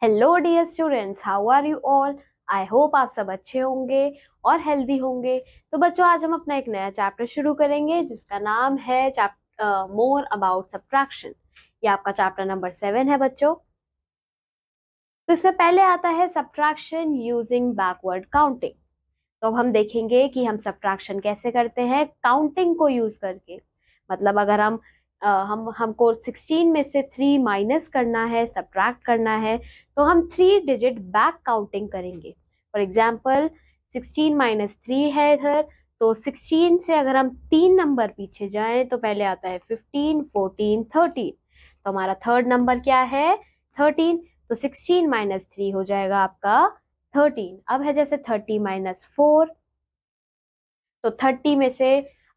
Hello dear students, how are you all. I hope आप सब अच्छे होंगे और हेल्दी होंगे। तो बच्चों, आज हम अपना एक नया चैप्टर शुरू करेंगे जिसका नाम है मोर अबाउट सब्ट्रैक्शन। ये आपका चैप्टर नंबर 7 है बच्चों। तो इसमें पहले आता है सब्ट्रैक्शन यूजिंग बैकवर्ड काउंटिंग। तो अब हम देखेंगे कि हम सब्ट्रैक्शन कैसे करते हैं काउंटिंग को यूज करके। मतलब अगर हमको 16 में से 3 माइनस करना है, सब्ट्रैक्ट करना है, तो हम 3 डिजिट बैक काउंटिंग करेंगे। फॉर एग्जाम्पल 16 माइनस 3 है इधर, तो 16 से अगर हम 3 नंबर पीछे जाएं तो पहले आता है 15, 14, 13। तो हमारा थर्ड नंबर क्या है? 13। तो 16 माइनस 3 हो जाएगा आपका 13। अब है जैसे 30 माइनस 4, तो 30 में से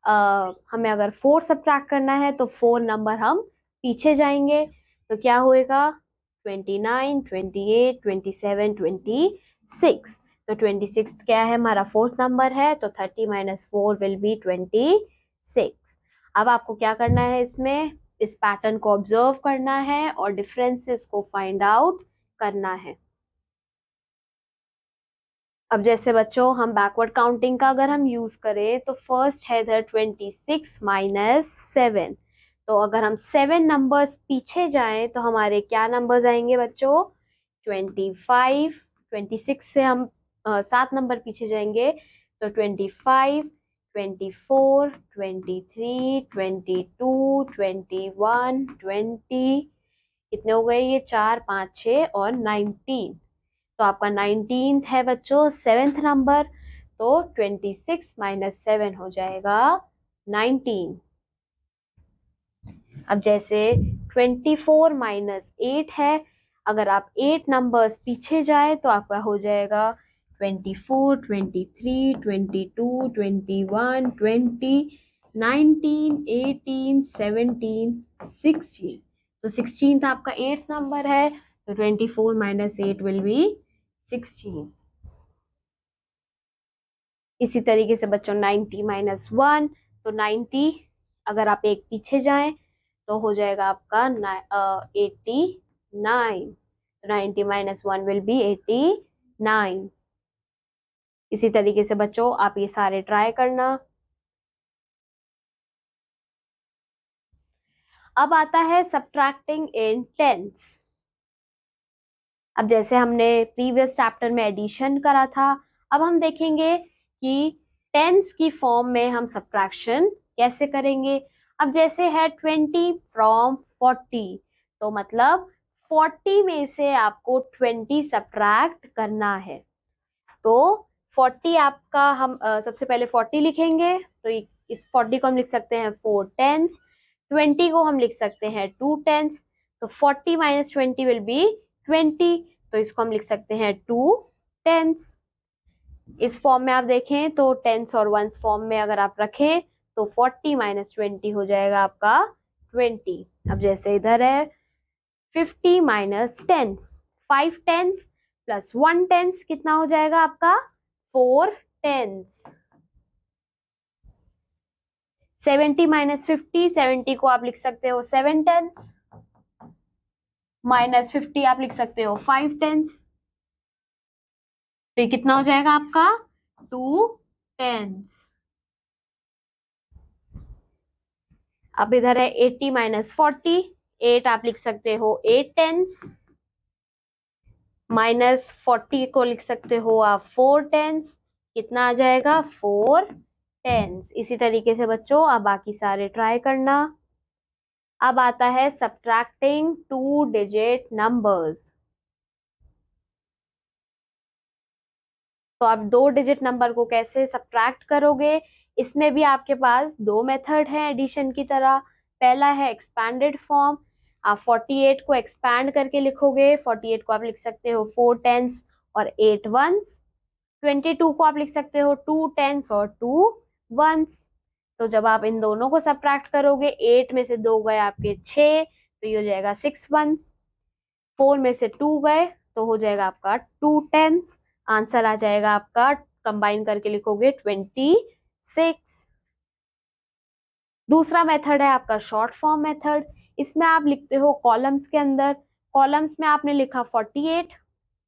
हमें अगर 4 सब्ट्रैक्ट करना है तो 4 नंबर हम पीछे जाएंगे। तो क्या होएगा? 29, 28, 27, 26। तो 26 क्या है? हमारा फोर्थ नंबर है, तो 30 माइनस 4 विल बी 26। अब आपको क्या करना है, इसमें इस पैटर्न को ऑब्जर्व करना है और डिफरेंसेस को फाइंड आउट करना है। अब जैसे बच्चों हम बैकवर्ड काउंटिंग का अगर हम यूज करें तो फर्स्ट है इधर 26 माइनस 7। तो अगर हम 7 नंबर्स पीछे जाएं तो हमारे क्या नंबर्स आएंगे बच्चों? 25। 26 से हम 7 नंबर पीछे जाएंगे तो 25, 24, 23, 22, 21, 20। कितने हो गए ये? 4, 5, 6 और 19। तो आपका 19th है बच्चों, 7th नंबर। तो 26 माइनस 7 हो जाएगा 19। अब जैसे 24 माइनस 8 है, अगर आप 8 नंबर्स पीछे जाए तो आपका हो जाएगा 24, 23, 22, 21, 20, 19, 18, 17, 16। तो 16 आपका 8th नंबर है, तो 24 माइनस 8 विल बी 16। इसी तरीके से बच्चों 90 माइनस 1, तो 90 अगर आप एक पीछे जाएं तो हो जाएगा आपका 89। 90 माइनस 1 विल बी 89। इसी तरीके से बच्चों आप ये सारे ट्राई करना। अब आता है सब्ट्रैक्टिंग इन टेंस। अब जैसे हमने प्रीवियस चैप्टर में एडिशन करा था, अब हम देखेंगे कि टेंस की फॉर्म में हम सब्ट्रैक्शन कैसे करेंगे। अब जैसे है 20 फ्रॉम 40, तो मतलब 40 में से आपको 20 सब्ट्रैक्ट करना है। तो 40 आपका हम सबसे पहले 40 लिखेंगे, तो इस 40 को हम लिख सकते हैं 4 टेंस। 20 को हम लिख सकते हैं 2 टेंस। तो 40 माइनस 20 विल बी 20। तो इसको हम लिख सकते हैं 2 टेंस। इस फॉर्म में आप देखें तो टेंस और वंस फॉर्म में अगर आप रखें तो 40 माइनस 20 हो जाएगा आपका 20। अब जैसे इधर है 50 माइनस 10, 5 टेंस प्लस 1 टेंस कितना हो जाएगा आपका? 4 टेंस। 70 माइनस 50, 70 को आप लिख सकते हो 7 टेंस, माइनस 50 आप लिख सकते हो 5 टेंस। तो ये कितना हो जाएगा आपका? 2 टेंस। अब इधर है 80 माइनस 40, 8 आप लिख सकते हो 8 टेंस, माइनस 40 को लिख सकते हो आप 4 टेंस। कितना आ जाएगा? 4 टेंस। इसी तरीके से बच्चों आप बाकी सारे ट्राई करना। अब आता है सब्ट्रैक्टिंग 2 डिजिट नंबर्स। तो आप 2 डिजिट नंबर को कैसे सब्ट्रैक्ट करोगे? इसमें भी आपके पास 2 मेथड है एडिशन की तरह। पहला है एक्सपैंडेड फॉर्म। आप 48 को एक्सपैंड करके लिखोगे। 48 को आप लिख सकते हो 4 टेंस और 8 वंस। 22 को आप लिख सकते हो 2 टेंस और 2 वंस। तो जब आप इन दोनों को सब्ट्रैक्ट करोगे, 8 में से 2 गए आपके 6, तो ये हो जाएगा 6 वंस। 4 में से 2 गए तो हो जाएगा आपका 2 टेंस। आंसर आ जाएगा आपका, कंबाइन करके लिखोगे 26। दूसरा मेथड है आपका शॉर्ट फॉर्म मेथड। इसमें आप लिखते हो कॉलम्स के अंदर कॉलम्स में आपने लिखा 48,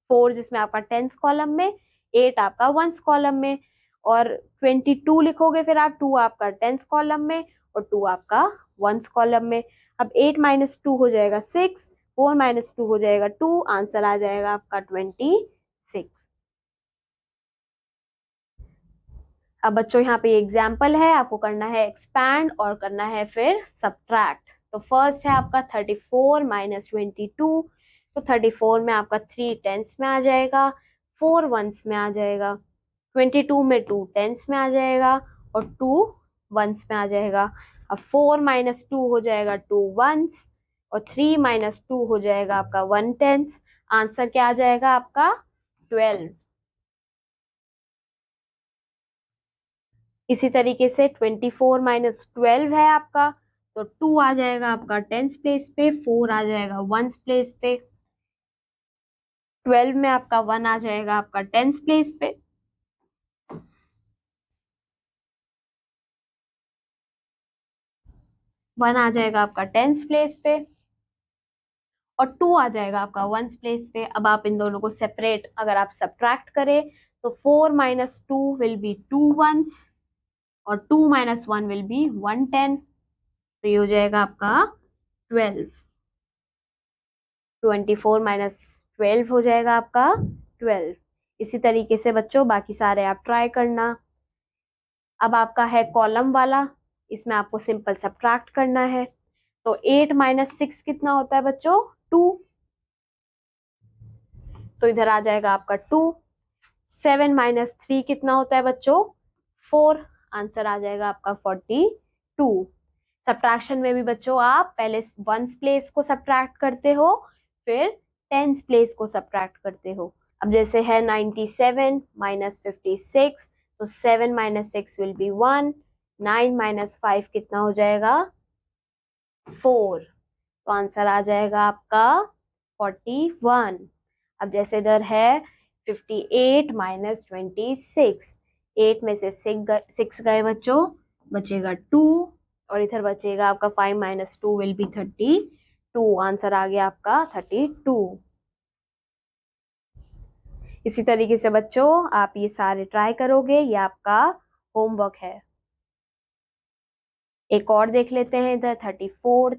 4 जिसमें आपका टेंस कॉलम में, 8 आपका वंस कॉलम में, और 22 लिखोगे फिर आप, 2 आपका टेंस कॉलम में और 2 आपका वंस कॉलम में। अब 8 माइनस 2 हो जाएगा 6, 4 माइनस 2 हो जाएगा 2, आंसर आ जाएगा आपका 26। अब बच्चों यहाँ पे एग्जाम्पल है, आपको करना है एक्सपैंड और करना है फिर सब्ट्रैक्ट। तो फर्स्ट है आपका 34 माइनस 22, तो 34 में आपका 3 टेंस में आ जाएगा, 4 वंस में आ जाएगा, 22 में 2 टेंस में आ जाएगा और 2 वंस में आ जाएगा। अब 4 माइनस 2 हो जाएगा 2 वंस और 3 माइनस 2 हो जाएगा आपका 1 टेंस। आंसर क्या आ जाएगा आपका 12। इसी तरीके से 24 माइनस 12 है आपका, तो 2 आ जाएगा आपका टेंस प्लेस पे, 4 आ जाएगा वंस प्लेस पे, 12 में आपका 1 आ जाएगा आपका टेंस प्लेस पे, 1 आ जाएगा आपका टेंस प्लेस पे और 2 आ जाएगा आपका वंस प्लेस पे। अब आप इन दोनों को सेपरेट अगर आप सब्ट्रैक्ट करें तो 4 माइनस 2 विल बी 2 वंस और 2 माइनस 1 विल बी 1 10, तो ये हो जाएगा आपका 12। 24 माइनस 12 हो जाएगा आपका 12। इसी तरीके से बच्चों बाकी सारे आप ट्राई करना। अब आपका है कॉलम वाला, इसमें आपको सिंपल सब्ट्रैक्ट करना है। तो 8 माइनस 6 कितना होता है बच्चों 2, तो इधर आ जाएगा आपका 2। 7 माइनस 3 कितना होता है बच्चों 4, आंसर आ जाएगा आपका 42। सब्ट्रैक्शन में भी बच्चों आप पहले वंस प्लेस को सब्ट्रैक्ट करते हो, फिर टेंस प्लेस को सब्ट्रैक्ट करते हो। अब जैसे है 97 माइनस 56, तो 7 माइनस 6 विल बी 1, 9 माइनस 5 कितना हो जाएगा 4, तो आंसर आ जाएगा आपका 41। अब जैसे इधर है 58 माइनस 26, 8 में से 6 गए बच्चों, बचेगा 2 और इधर बचेगा आपका 5 माइनस 2 विल बी 32, आंसर आ गया आपका 32। इसी तरीके से बच्चों आप ये सारे ट्राई करोगे, ये आपका होमवर्क है। एक और देख लेते हैं इधर 34,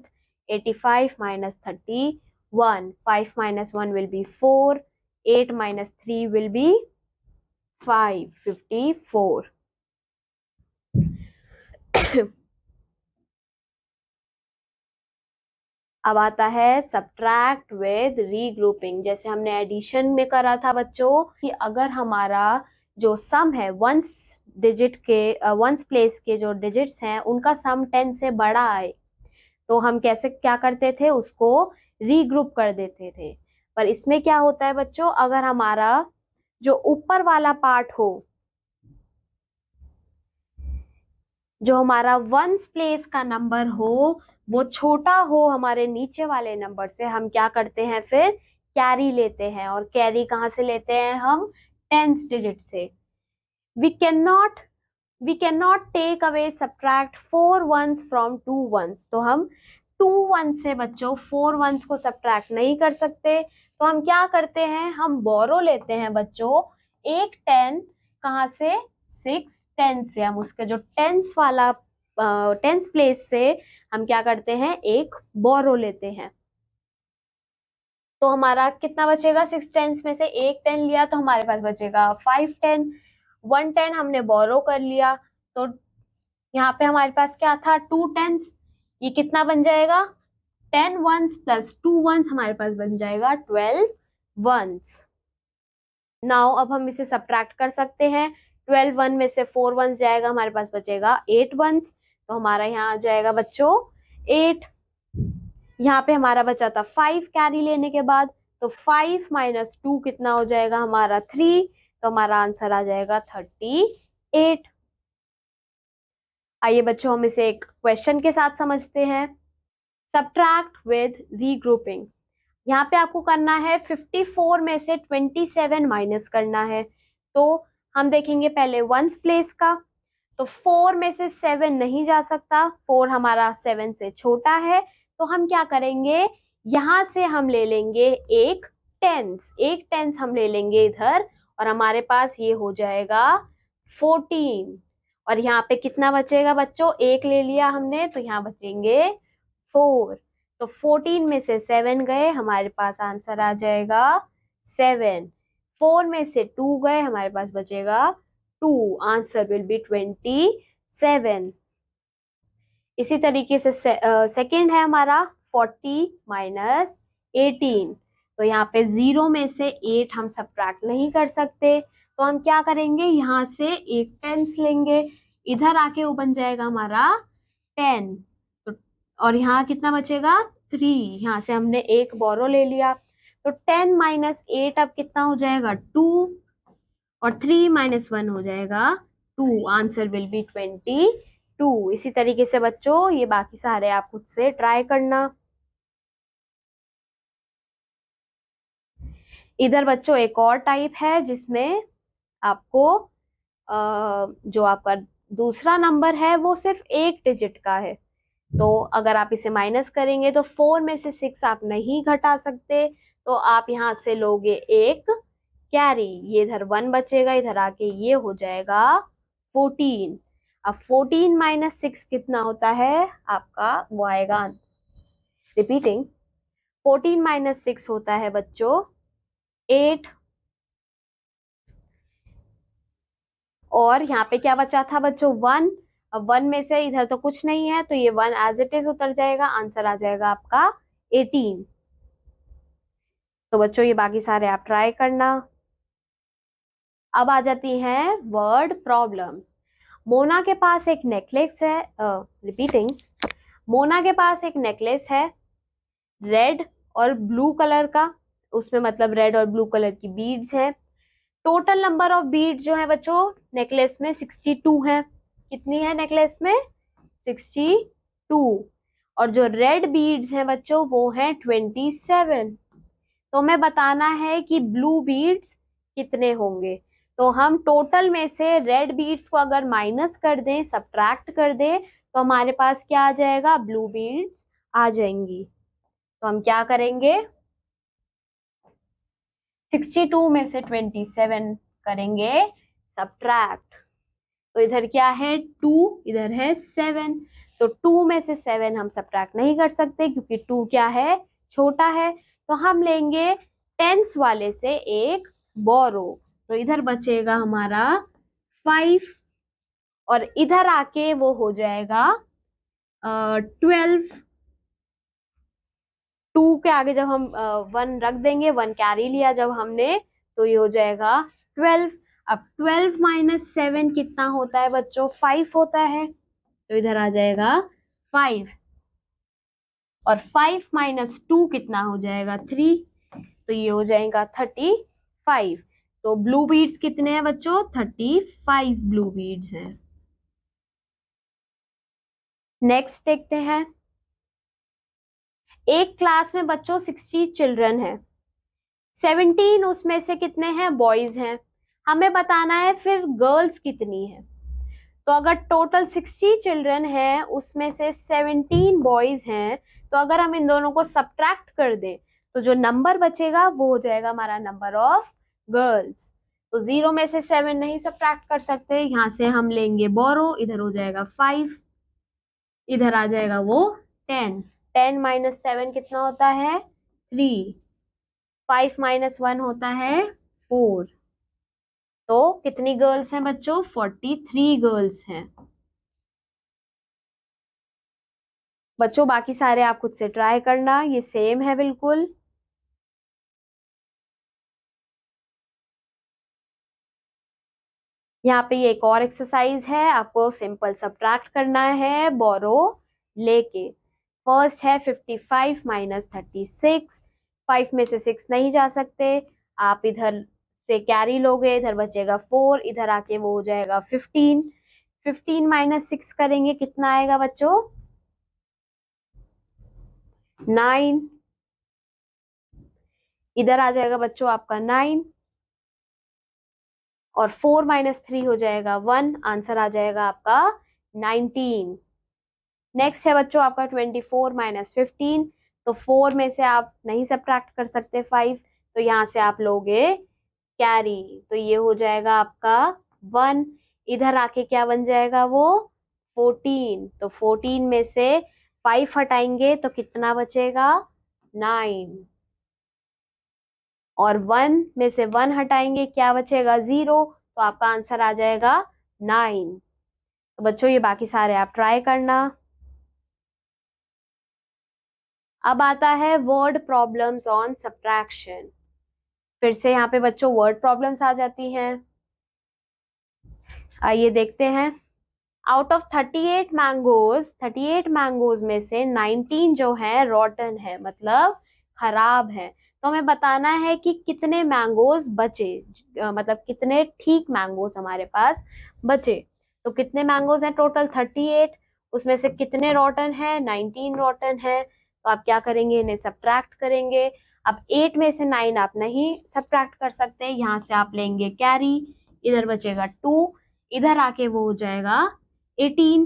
85 minus 31, 5 minus 1 will be 4, 8 minus 3 will be 5, 54। अब आता है सब्ट्रैक्ट विद रीग्रुपिंग। जैसे हमने एडिशन में करा था बच्चों कि अगर हमारा जो सम है वंस डिजिट के वंस प्लेस के जो डिजिट्स हैं उनका सम 10 से बड़ा आए तो हम कैसे क्या करते थे, उसको रीग्रुप कर देते थे। पर इसमें क्या होता है बच्चों, अगर हमारा जो ऊपर वाला पार्ट हो, जो हमारा वंस प्लेस का नंबर हो वो छोटा हो हमारे नीचे वाले नंबर से, हम क्या करते हैं फिर कैरी लेते हैं। और कैरी कहाँ से लेते हैं हम, टेंस डिजिट से। We can not take away subtract 4 ones from 2 ones. तो हम 2 वंस से बच्चों 4 वंस को सब्ट्रैक्ट नहीं कर सकते, तो हम क्या करते हैं, हम बोरो लेते हैं बच्चों एक 10 कहाँ से, 6 10 से। हम उसके जो टेंस वाला टेंस प्लेस से हम क्या करते हैं, एक बोरो लेते हैं। तो हमारा कितना बचेगा, 6 टेंस में से एक 10 लिया तो हमारे पास बचेगा 5 10, 1 10 हमने बोरो कर लिया तो यहाँ पे हमारे पास क्या था 2 टेंस, ये कितना बन जाएगा 10 वंस प्लस 2 वंस, हमारे पास बन जाएगा 12 वंस। नाउ अब हम इसे सब्ट्रैक्ट कर सकते हैं। 12 वन में से 4 वंस जाएगा, हमारे पास बचेगा 8 वंस, तो हमारा यहाँ आ जाएगा बच्चों 8। यहाँ पे हमारा बचा था 5 कैरी लेने के बाद, तो 5 माइनस 2 कितना हो जाएगा हमारा 3, तो हमारा आंसर आ जाएगा 38। आइए बच्चों हम इसे एक क्वेश्चन के साथ समझते हैं। Subtract with regrouping. यहाँ पे आपको करना है 54 में से 27 माइनस करना है। तो हम देखेंगे पहले वंस प्लेस का, तो 4 में से 7 नहीं जा सकता, 4 हमारा 7 से छोटा है, तो हम क्या करेंगे, यहाँ से हम ले लेंगे एक टेंस हम ले लेंगे इधर, और हमारे पास ये हो जाएगा 14। और यहाँ पे कितना बचेगा बच्चों, एक ले लिया हमने तो यहाँ बचेंगे 4। तो 14 में से 7 गए, हमारे पास आंसर आ जाएगा 7। 4 में से 2 गए, हमारे पास बचेगा 2, आंसर विल बी 27। इसी तरीके से सेकंड है हमारा 40 माइनस 18। तो यहाँ पे 0 में से 8 हम सब्ट्रैक्ट नहीं कर सकते, तो हम क्या करेंगे, यहाँ से एक टेंस लेंगे, इधर आके वो बन जाएगा हमारा 10। तो और यहाँ कितना बचेगा 3, यहाँ से हमने एक बोरो ले लिया, तो 10 माइनस 8 अब कितना हो जाएगा 2, और 3 माइनस 1 हो जाएगा 2, आंसर विल बी 22। इसी तरीके से बच्चों ये बाकी सारे आप खुद से ट्राई करना। इधर बच्चों एक और टाइप है जिसमें आपको जो आपका दूसरा नंबर है वो सिर्फ एक डिजिट का है, तो अगर आप इसे माइनस करेंगे तो 4 में से 6 आप नहीं घटा सकते, तो आप यहाँ से लोगे एक कैरी, ये इधर 1 बचेगा, इधर आके ये हो जाएगा 14। अब 14 माइनस 6 कितना होता है आपका, वो आएगा, रिपीटिंग, 14 माइनस 6 होता है बच्चों 8। और यहाँ पे क्या बचा था बच्चों 1। अब 1 में से इधर तो कुछ नहीं है, तो ये 1 एज इट इज उतर जाएगा, आंसर आ जाएगा आपका 18। तो बच्चों ये बाकी सारे आप ट्राई करना। अब आ जाती हैं वर्ड प्रॉब्लम्स। मोना के पास एक नेकलेस है, रिपीटिंग, मोना के पास एक नेकलेस है रेड और ब्लू कलर का, उसमें मतलब रेड और ब्लू कलर की बीड्स हैं। टोटल नंबर ऑफ बीड्स जो है बच्चों नेकलेस में 62 है। कितनी है नेकलेस में 62। और जो रेड बीड्स हैं बच्चों वो हैं 27। तो हमें बताना है कि ब्लू बीड्स कितने होंगे। तो हम टोटल में से रेड बीड्स को अगर माइनस कर दें, सब्ट्रैक्ट कर दें, तो हमारे पास क्या आ जाएगा, ब्लू बीड्स आ जाएंगी। तो हम क्या करेंगे, 62 में से 27 करेंगे सब्ट्रैक्ट। तो इधर क्या है 2, इधर है 7, तो 2 में से 7 हम सब्ट्रैक्ट नहीं कर सकते क्योंकि 2 क्या है, छोटा है। तो हम लेंगे टेंस वाले से एक बोरो, तो इधर बचेगा हमारा 5, और इधर आके वो हो जाएगा 12। 2 के आगे जब हम 1 रख देंगे, 1 कैरी लिया जब हमने, तो ये हो जाएगा 12। अब 12 माइनस 7 कितना होता है बच्चों, 5 होता है, तो इधर आ जाएगा 5। और 5 माइनस 2 कितना हो जाएगा 3, तो ये हो जाएगा 35। तो ब्लू बीड्स कितने हैं बच्चों, 35 ब्लू बीड्स हैं। नेक्स्ट देखते हैं, एक क्लास में बच्चों 60 चिल्ड्रन है, 17 उसमें से कितने हैं, बॉयज हैं। हमें बताना है फिर गर्ल्स कितनी है। तो अगर टोटल 60 चिल्ड्रन है उसमें से 17 बॉयज हैं, तो अगर हम इन दोनों को सब्ट्रैक्ट कर दें तो जो नंबर बचेगा वो हो जाएगा हमारा नंबर ऑफ गर्ल्स। तो 0 में से 7 नहीं सब्ट्रैक्ट कर सकते, यहाँ से हम लेंगे बोरो, इधर हो जाएगा 5, इधर आ जाएगा वो 10। 10 माइनस 7 कितना होता है 3, 5 माइनस 1 होता है 4। तो कितनी गर्ल्स हैं बच्चों, 43 गर्ल्स हैं। बच्चों बाकी सारे आप खुद से ट्राई करना, ये सेम है बिल्कुल। यहाँ पे ये एक और एक्सरसाइज है, आपको सिंपल सब्ट्रैक्ट करना है बोरो लेके। फर्स्ट है 55 माइनस 36, 5 में से 6 नहीं जा सकते, आप इधर से कैरी लोगे, इधर बचेगा 4, इधर आके वो हो जाएगा 15। 15 माइनस 6 करेंगे कितना आएगा बच्चों 9, इधर आ जाएगा बच्चों आपका 9, और 4 माइनस 3 हो जाएगा 1, आंसर आ जाएगा आपका 19। नेक्स्ट है बच्चों आपका 24 माइनस 15, तो 4 में से आप नहीं सब्ट्रैक्ट कर सकते 5, तो यहाँ से आप लोगे कैरी, तो ये हो जाएगा आपका 1। इधर आके क्या बन जाएगा वो 14, तो 14 में से 5 हटाएंगे तो कितना बचेगा 9, और 1 में से 1 हटाएंगे क्या बचेगा 0, तो आपका आंसर आ जाएगा 9। तो बच्चों ये बाकी सारे आप ट्राई करना। अब आता है वर्ड प्रॉब्लम्स ऑन सब्ट्रैक्शन। फिर से यहाँ पे बच्चों वर्ड प्रॉब्लम्स आ जाती हैं। आइए देखते हैं। आउट ऑफ 38 मैंगोज में से 19 जो है रॉटन है, मतलब खराब है। तो हमें बताना है कि कितने मैंगोज बचे, मतलब कितने ठीक मैंगोज हमारे पास बचे। तो कितने मैंगोज हैं टोटल 38, उसमें से कितने रॉटन है 19 रॉटन है। तो आप क्या करेंगे, इन्हें सब्ट्रैक्ट करेंगे। अब 8 में से 9 आप नहीं सब्ट्रैक्ट कर सकते, यहाँ से आप लेंगे कैरी, इधर बचेगा 2, इधर आके वो हो जाएगा 18।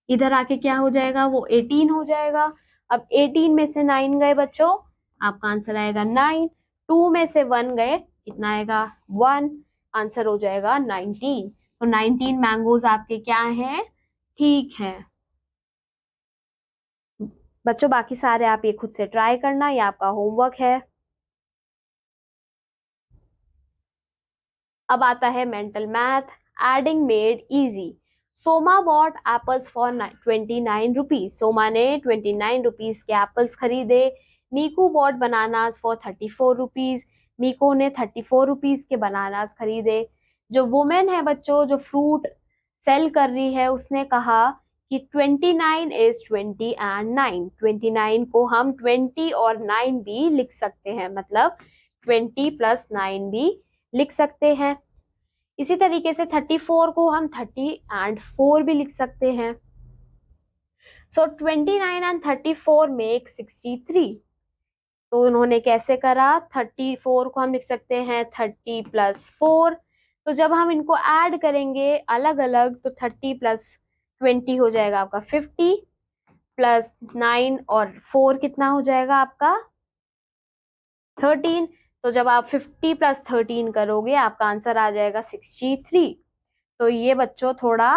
इधर आके क्या हो जाएगा, वो 18 हो जाएगा। अब 18 में से 9 गए बच्चों, आपका आंसर आएगा 9। 2 में से 1 गए, कितना आएगा 1, आंसर हो जाएगा 19। तो 19 मैंगोज आपके क्या हैं, ठीक है। बच्चों बाकी सारे आप ये खुद से ट्राई करना, ये आपका होमवर्क है। अब आता है mental math, adding made easy. Soma bought apples for 29 rupees. Soma ने 29 रुपीज के एप्पल्स खरीदे। Meeku bought bananas for 34 rupees. Meeku ने 34 रुपीज के बनानास खरीदे। जो वुमेन है बच्चों, जो फ्रूट सेल कर रही है, उसने कहा कि 29 इज 20 एंड 9। 29 को हम 20 और 9 भी लिख सकते हैं, मतलब 20 प्लस 9 भी लिख सकते हैं। इसी तरीके से 34 को हम 30 एंड 4 भी लिख सकते हैं। सो 29 एंड 34 मेक 63। तो उन्होंने कैसे करा, 34 को हम लिख सकते हैं 30 प्लस 4। तो जब हम इनको ऐड करेंगे अलग अलग, तो 30 प्लस 20 हो जाएगा आपका 50, प्लस 9 और 4 कितना हो जाएगा आपका 13। तो जब आप 50 प्लस 13 करोगे, आपका आंसर आ जाएगा 63। तो ये बच्चों थोड़ा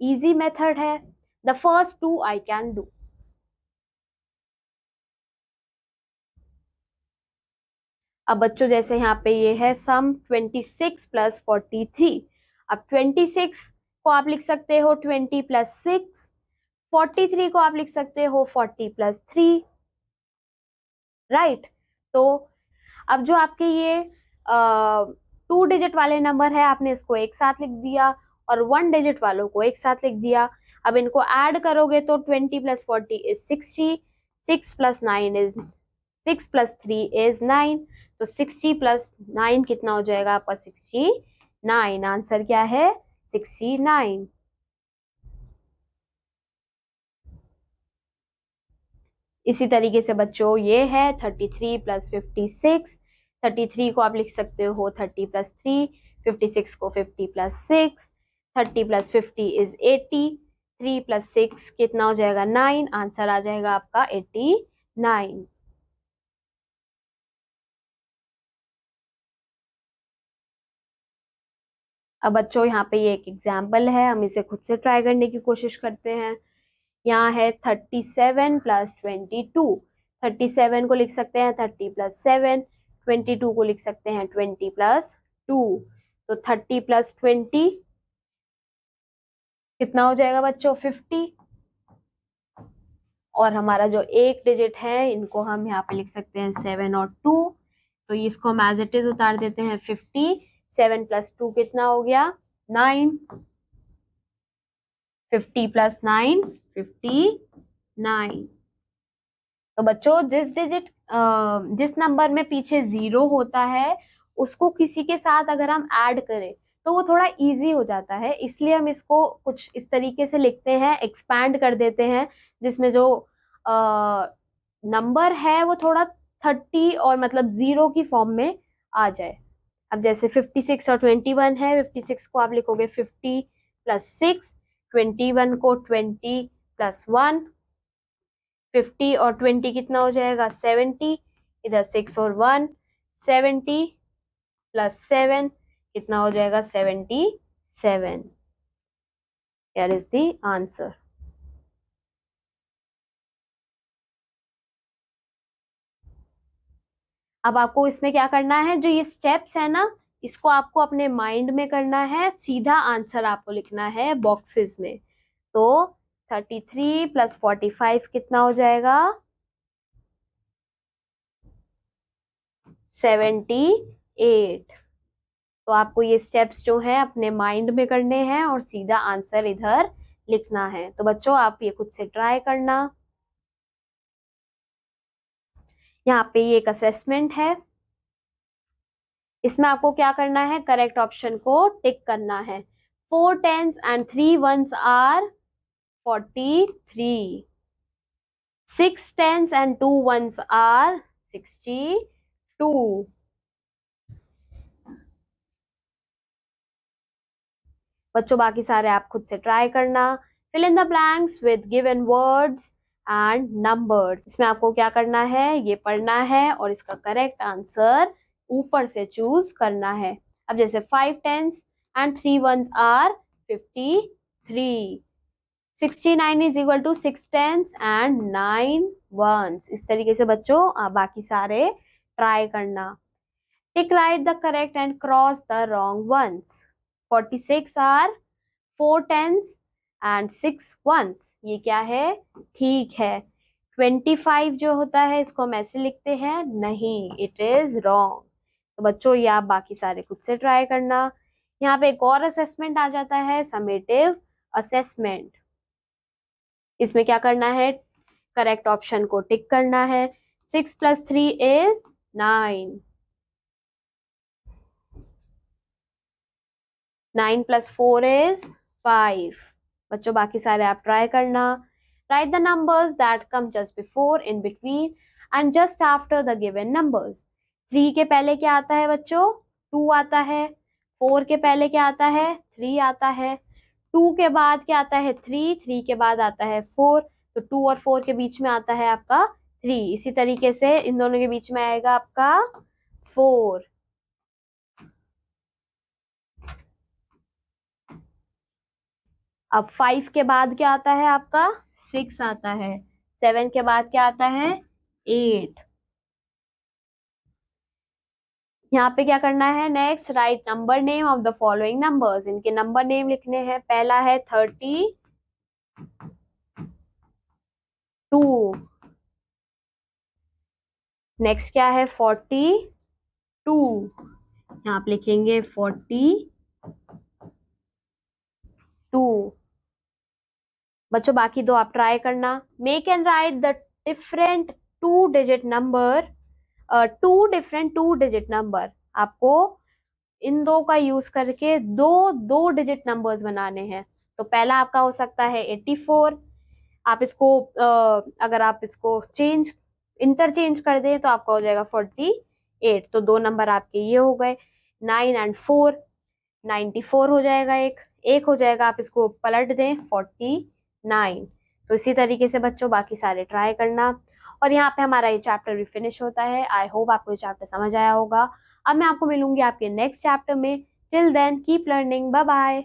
इजी मेथड है। The first two I can do. अब बच्चों जैसे यहाँ पे ये है सम 26 प्लस 43। अब 26 को आप लिख सकते हो 20 प्लस 6। 43 को आप लिख सकते हो 40 प्लस 3, राइट। तो अब जो आपके ये 2 डिजिट वाले नंबर है, आपने इसको एक साथ लिख दिया, और 1 डिजिट वालों को एक साथ लिख दिया। अब इनको ऐड करोगे तो 20 प्लस 40 इज 60। 6 plus 3 is 9। तो 60 प्लस 9 कितना हो जाएगा आपका 69। आंसर क्या है 69। इसी तरीके से बच्चों ये है 33 प्लस 56। 33 को आप लिख सकते हो 30 प्लस 3। 56 को 50 प्लस 6। 30 plus 50 is 80। 3 प्लस 6 कितना हो जाएगा 9। आंसर आ जाएगा आपका 89। अब बच्चों यहाँ पे ये एक एग्जाम्पल है, हम इसे खुद से ट्राई करने की कोशिश करते हैं। यहाँ है 37 प्लस 22। 37 को लिख सकते हैं 30 प्लस 7। 22 को लिख सकते हैं 20 प्लस 2। तो 30 प्लस 20 कितना हो जाएगा बच्चों 50। और हमारा जो एक डिजिट है, इनको हम यहाँ पे लिख सकते हैं 7 और 2। तो इसको हम एज इट इज उतार देते हैं 50। 7 प्लस 2 कितना हो गया 9। 50 प्लस 9 59। तो बच्चों जिस नंबर में पीछे 0 होता है, उसको किसी के साथ अगर हम ऐड करें तो वो थोड़ा इजी हो जाता है। इसलिए हम इसको कुछ इस तरीके से लिखते हैं, एक्सपैंड कर देते हैं, जिसमें जो नंबर है वो थोड़ा 30 और मतलब 0 की फॉर्म में आ जाए। अब जैसे 56 और 21 है, 56 को आप लिखोगे 50, प्लस 6, 21 को 20 प्लस 1, 50 और 20 कितना हो जाएगा 70, इधर 6 और 1, 70 प्लस 7 कितना हो जाएगा 77. Here is the answer. अब आपको इसमें क्या करना है, जो ये स्टेप्स है ना, इसको आपको अपने माइंड में करना है, सीधा आंसर आपको लिखना है बॉक्सेस में. तो 33 प्लस 45 कितना हो जाएगा 78. तो आपको ये स्टेप्स जो है अपने माइंड में करने हैं और सीधा आंसर इधर लिखना है. तो बच्चों आप ये खुद से ट्राई करना. यहाँ पे ये एक असेसमेंट है, इसमें आपको क्या करना है, करेक्ट ऑप्शन को टिक करना है. 4 10s and 3 1s are 43. 6 10s and 2 1s are 62. बच्चों बाकी सारे आप खुद से ट्राई करना. Fill in the blanks with given words and numbers. इसमें आपको क्या करना है, ये पढ़ना है और इसका करेक्ट आंसर ऊपर से चूज करना है. अब जैसे 5 10s and 3 1s are 53. 69 is equal to 6 10s and 9 1s. इस तरीके से बच्चों आप बाकी सारे ट्राई करना. Tick right the correct and cross the wrong ones. 46 are 4 10s and 6 1s. ये क्या है, ठीक है. 25 जो होता है इसको हम ऐसे लिखते हैं, नहीं, इट इज रॉन्ग. तो बच्चों ये आप बाकी सारे खुद से ट्राई करना. यहाँ पे एक और असेसमेंट आ जाता है, समेटिव असेसमेंट. इसमें क्या करना है, करेक्ट ऑप्शन को टिक करना है. 6 प्लस 3 इज 9. 9 plus 4 is 5. बच्चों बाकी सारे आप ट्राई करना. Right the numbers that come just before, in between and just after the given numbers. 3 के पहले क्या आता है बच्चों, 2 आता है. 4 के पहले क्या आता है, 3 आता है. 2 के बाद क्या आता है, 3. 3 के बाद आता है 4. तो 2 और 4 के बीच में आता है आपका 3. इसी तरीके से इन दोनों के बीच में आएगा आपका 4. अब 5 के बाद क्या आता है आपका 6 आता है. 7 के बाद क्या आता है 8. यहाँ पे क्या करना है, next right number name of the following numbers. इनके नंबर नेम लिखने हैं. पहला है 32. नेक्स्ट क्या है 42. यहाँ आप लिखेंगे 42. बच्चों बाकी दो आप ट्राई करना. Make and right the different 2-digit number. 2 digit number आपको इन दो का यूज करके 2 डिजिट नंबर्स बनाने हैं. तो पहला आपका हो सकता है 84. आप इसको अगर आप इसको इंटरचेंज कर दें तो आपका हो जाएगा 48. तो 2 नंबर आपके ये हो गए. 9 and 4 94 हो जाएगा. एक हो जाएगा, आप इसको पलट दें 49. तो इसी तरीके से बच्चों बाकी सारे ट्राई करना. और यहाँ पे हमारा ये चैप्टर भी फिनिश होता है. आई होप आपको ये चैप्टर समझ आया होगा. अब मैं आपको मिलूंगी आपके नेक्स्ट चैप्टर में. Till then keep learning. Bye bye.